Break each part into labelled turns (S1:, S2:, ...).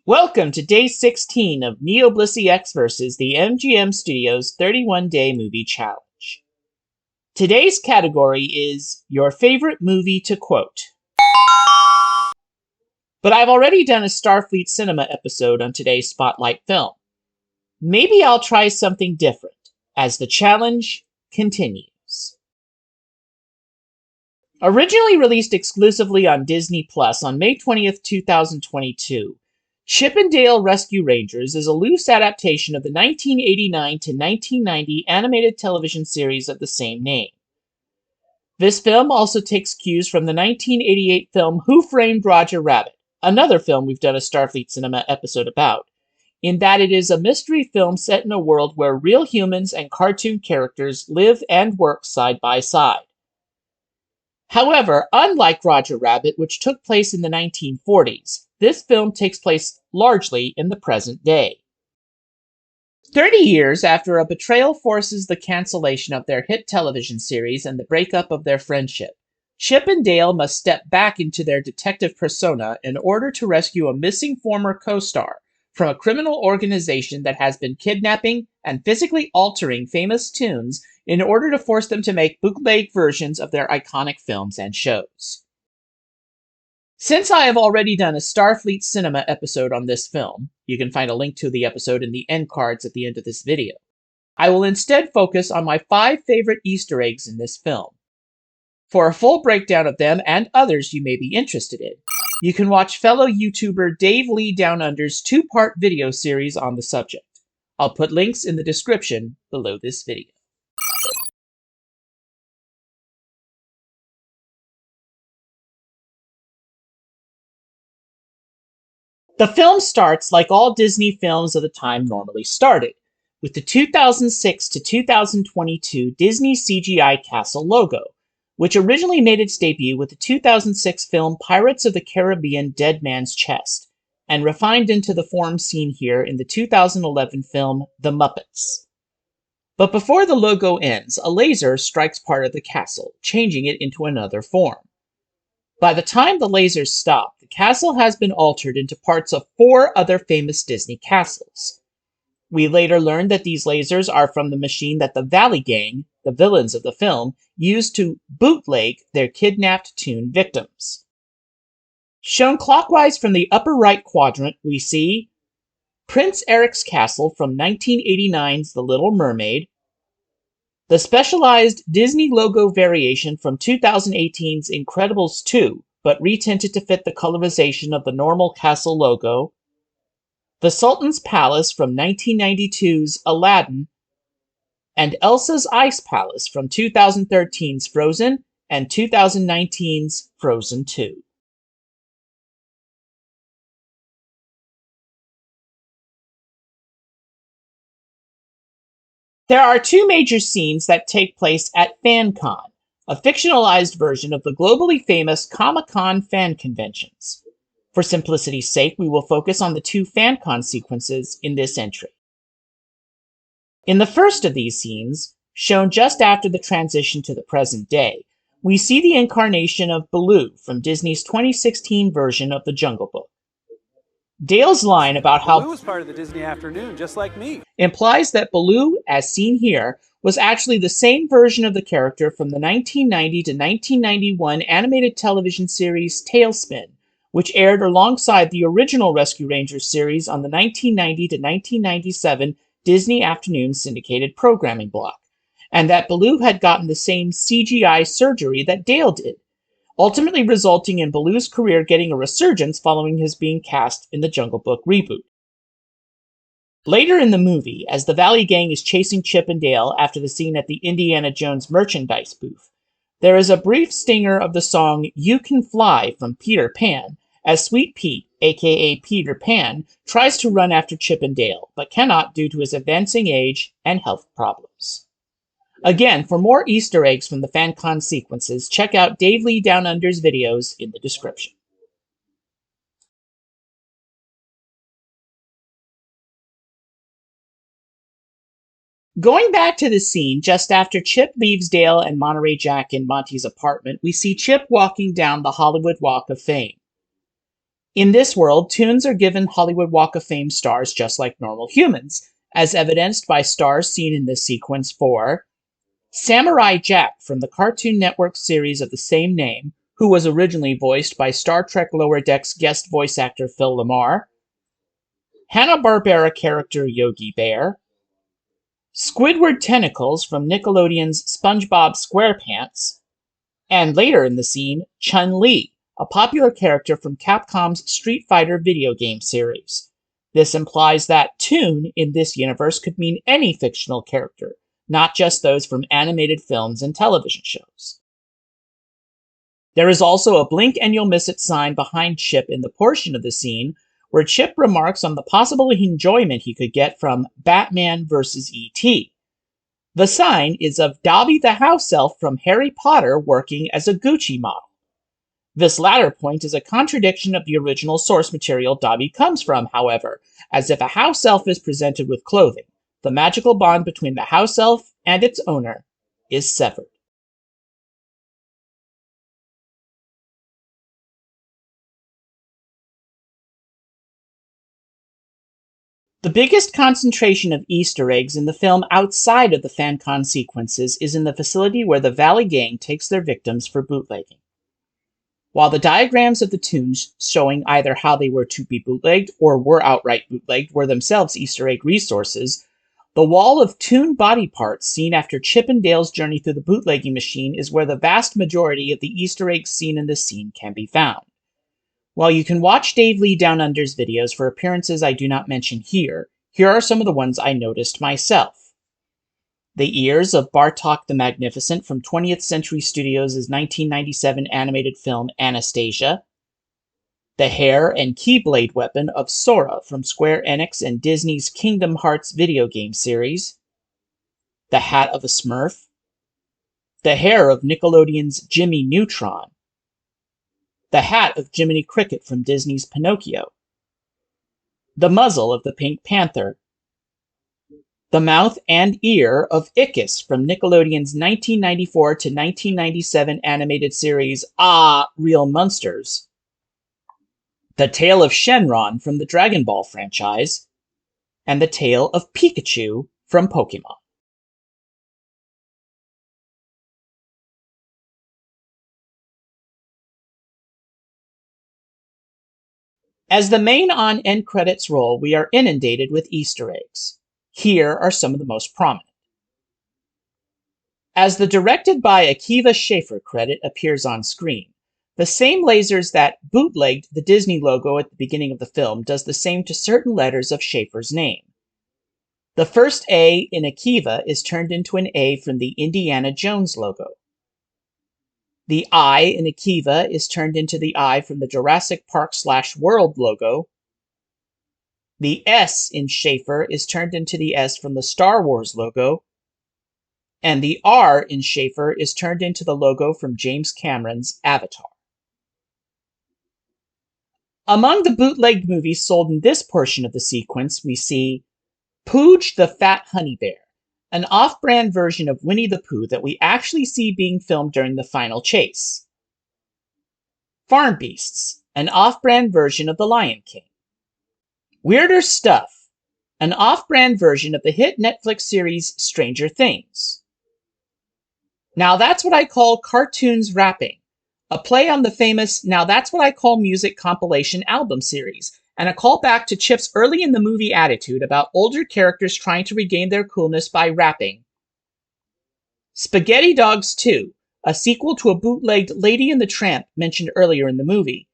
S1: Welcome to Day 16 of NeoBlisseyX versus the MGM Studios 31-Day Movie Challenge. Today's category is Your Favorite Movie to Quote. But I've already done a Starfleet Cinema episode on today's Spotlight film. Maybe I'll try something different as the challenge continues. Originally released exclusively on Disney Plus on May 20th, 2022, Chip 'n Dale Rescue Rangers is a loose adaptation of the 1989 to 1990 animated television series of the same name. This film also takes cues from the 1988 film Who Framed Roger Rabbit, another film we've done a Starfleet Cinema episode about, in that it is a mystery film set in a world where real humans and cartoon characters live and work side by side. However, unlike Roger Rabbit, which took place in the 1940s, this film takes place largely in the present day. 30 years after a betrayal forces the cancellation of their hit television series and the breakup of their friendship, Chip and Dale must step back into their detective persona in order to rescue a missing former co-star from a criminal organization that has been kidnapping and physically altering famous tunes in order to force them to make bootleg versions of their iconic films and shows. Since I have already done a Starfleet Cinema episode on this film, you can find a link to the episode in the end cards at the end of this video, I will instead focus on my 5 favorite Easter eggs in this film. For a full breakdown of them and others you may be interested in, you can watch fellow YouTuber Dave Lee Down Under's 2-part video series on the subject. I'll put links in the description below this video. The film starts like all Disney films of the time normally started, with the 2006 to 2022 Disney CGI castle logo, which originally made its debut with the 2006 film Pirates of the Caribbean: Dead Man's Chest, and refined into the form seen here in the 2011 film The Muppets. But before the logo ends, a laser strikes part of the castle, changing it into another form. By the time the lasers stop, the castle has been altered into parts of 4 other famous Disney castles. We later learned that these lasers are from the machine that the Valley Gang, the villains of the film, used to bootleg their kidnapped Toon victims. Shown clockwise from the upper right quadrant, we see Prince Eric's castle from 1989's The Little Mermaid, the specialized Disney logo variation from 2018's Incredibles 2, but retinted to fit the colorization of the normal castle logo, the Sultan's Palace from 1992's Aladdin, and Elsa's Ice Palace from 2013's Frozen and 2019's Frozen 2. There are 2 major scenes that take place at FanCon, a fictionalized version of the globally famous Comic-Con fan conventions. For simplicity's sake, we will focus on the 2 FanCon sequences in this entry. In the first of these scenes, shown just after the transition to the present day, we see the incarnation of Baloo from Disney's 2016 version of The Jungle Book. Dale's line about how
S2: Baloo was part of the Disney afternoon, just like me,
S1: implies that Baloo, as seen here, was actually the same version of the character from the 1990 to 1991 animated television series TaleSpin, which aired alongside the original Rescue Rangers series on the 1990 to 1997 Disney Afternoon syndicated programming block, and that Baloo had gotten the same CGI surgery that Dale did, ultimately resulting in Baloo's career getting a resurgence following his being cast in the Jungle Book reboot. Later in the movie, as the Valley Gang is chasing Chip and Dale after the scene at the Indiana Jones merchandise booth, there is a brief stinger of the song You Can Fly from Peter Pan, as Sweet Pete, aka Peter Pan, tries to run after Chip and Dale, but cannot due to his advancing age and health problems. Again, for more Easter eggs from the FanCon sequences, check out Dave Lee Down Under's videos in the description. Going back to the scene just after Chip leaves Dale and Monterey Jack in Monty's apartment, we see Chip walking down the Hollywood Walk of Fame. In this world, toons are given Hollywood Walk of Fame stars just like normal humans, as evidenced by stars seen in this sequence for Samurai Jack from the Cartoon Network series of the same name, who was originally voiced by Star Trek Lower Decks guest voice actor Phil LaMarr, Hanna-Barbera character Yogi Bear, Squidward Tentacles from Nickelodeon's SpongeBob SquarePants, and later in the scene, Chun-Li, a popular character from Capcom's Street Fighter video game series. This implies that toon in this universe could mean any fictional character, not just those from animated films and television shows. There is also a blink and you'll miss it sign behind Chip in the portion of the scene where Chip remarks on the possible enjoyment he could get from Batman vs. E.T. The sign is of Dobby the house elf from Harry Potter working as a Gucci model. This latter point is a contradiction of the original source material Dobby comes from, however, as if a house elf is presented with clothing, the magical bond between the house elf and its owner is severed. The biggest concentration of Easter eggs in the film outside of the FanCon sequences is in the facility where the Valley Gang takes their victims for bootlegging. While the diagrams of the toons showing either how they were to be bootlegged or were outright bootlegged were themselves Easter egg resources, the wall of toon body parts seen after Chip and Dale's journey through the bootlegging machine is where the vast majority of the Easter eggs seen in this scene can be found. While you can watch Dave Lee Down Under's videos for appearances I do not mention here, here are some of the ones I noticed myself. The ears of Bartok the Magnificent from 20th Century Studios' 1997 animated film Anastasia. The hair and keyblade weapon of Sora from Square Enix and Disney's Kingdom Hearts video game series. The hat of a Smurf. The hair of Nickelodeon's Jimmy Neutron. The hat of Jiminy Cricket from Disney's Pinocchio. The muzzle of the Pink Panther. The mouth and ear of Ickis from Nickelodeon's 1994 to 1997 animated series Real Monsters. The tail of Shenron from the Dragon Ball franchise. And the tail of Pikachu from Pokemon. As the main on-end credits roll, we are inundated with Easter eggs. Here are some of the most prominent. As the directed by Akiva Schaffer credit appears on screen, the same lasers that bootlegged the Disney logo at the beginning of the film does the same to certain letters of Schaffer's name. The first A in Akiva is turned into an A from the Indiana Jones logo. The I in Akiva is turned into the I from the Jurassic Park/World logo. The S in Schaffer is turned into the S from the Star Wars logo. And the R in Schaffer is turned into the logo from James Cameron's Avatar. Among the bootlegged movies sold in this portion of the sequence, we see Pooge the Fat Honey Bear, an off-brand version of Winnie the Pooh that we actually see being filmed during the final chase. Farm Beasts, an off-brand version of The Lion King. Weirder Stuff, an off-brand version of the hit Netflix series Stranger Things. Now That's What I Call Cartoons Rapping, a play on the famous Now That's What I Call Music compilation album series, and a callback to Chip's early in the movie attitude about older characters trying to regain their coolness by rapping. Spaghetti Dogs 2, a sequel to a bootlegged Lady and the Tramp mentioned earlier in the movie.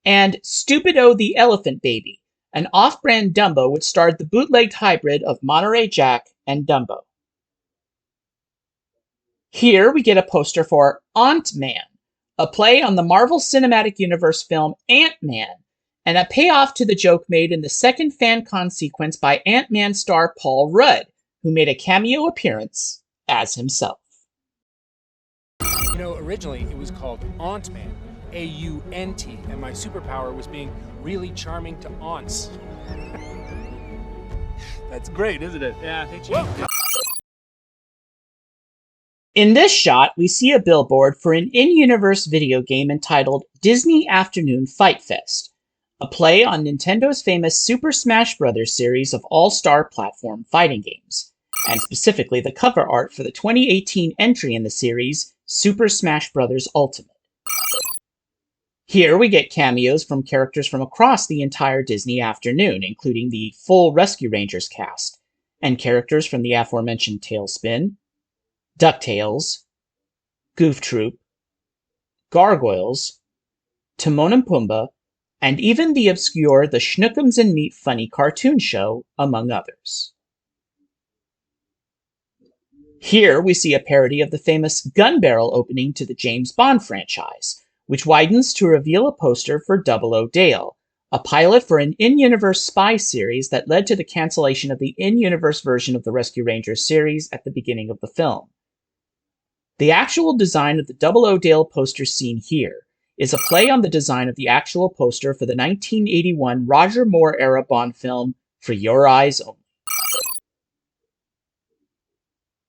S1: And Stupido the Elephant Baby, an off-brand Dumbo which starred the bootlegged hybrid of Monterey Jack and Dumbo. Here we get a poster for Ant-Man, a play on the Marvel Cinematic Universe film Ant-Man, and a payoff to the joke made in the second FanCon sequence by Ant-Man star Paul Rudd, who made a cameo appearance as himself.
S2: You know, originally it was called Aunt-Man, A-U-N-T, and my superpower was being really charming to aunts. That's great, isn't it? Yeah, they changed.
S1: In this shot, we see a billboard for an in-universe video game entitled Disney Afternoon Fight Fest, a play on Nintendo's famous Super Smash Bros. Series of all-star platform fighting games, and specifically the cover art for the 2018 entry in the series, Super Smash Bros. Ultimate. Here we get cameos from characters from across the entire Disney afternoon, including the full Rescue Rangers cast, and characters from the aforementioned Tailspin, DuckTales, Goof Troop, Gargoyles, Timon and Pumbaa, and even the obscure The Schnookums and Meat Funny cartoon show, among others. Here we see a parody of the famous gun barrel opening to the James Bond franchise, which widens to reveal a poster for 00 Dale, a pilot for an in-universe spy series that led to the cancellation of the in-universe version of the Rescue Rangers series at the beginning of the film. The actual design of the 00 Dale poster seen here is a play on the design of the actual poster for the 1981 Roger Moore-era Bond film, For Your Eyes Only.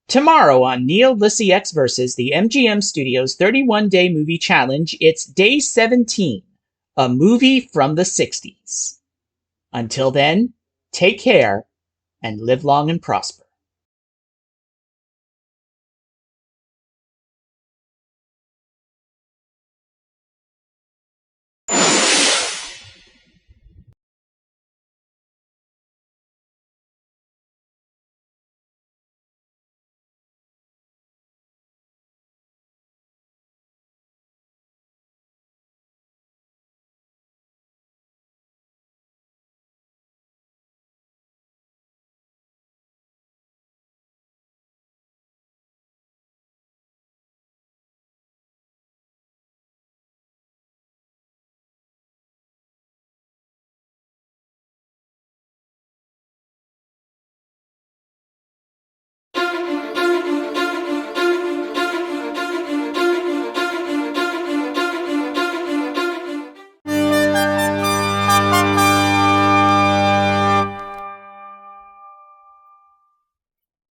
S1: Tomorrow on NeoBlisseyX vs. the MGM Studios 31-Day Movie Challenge, it's Day 17, a movie from the 60s. Until then, take care and live long and prosper.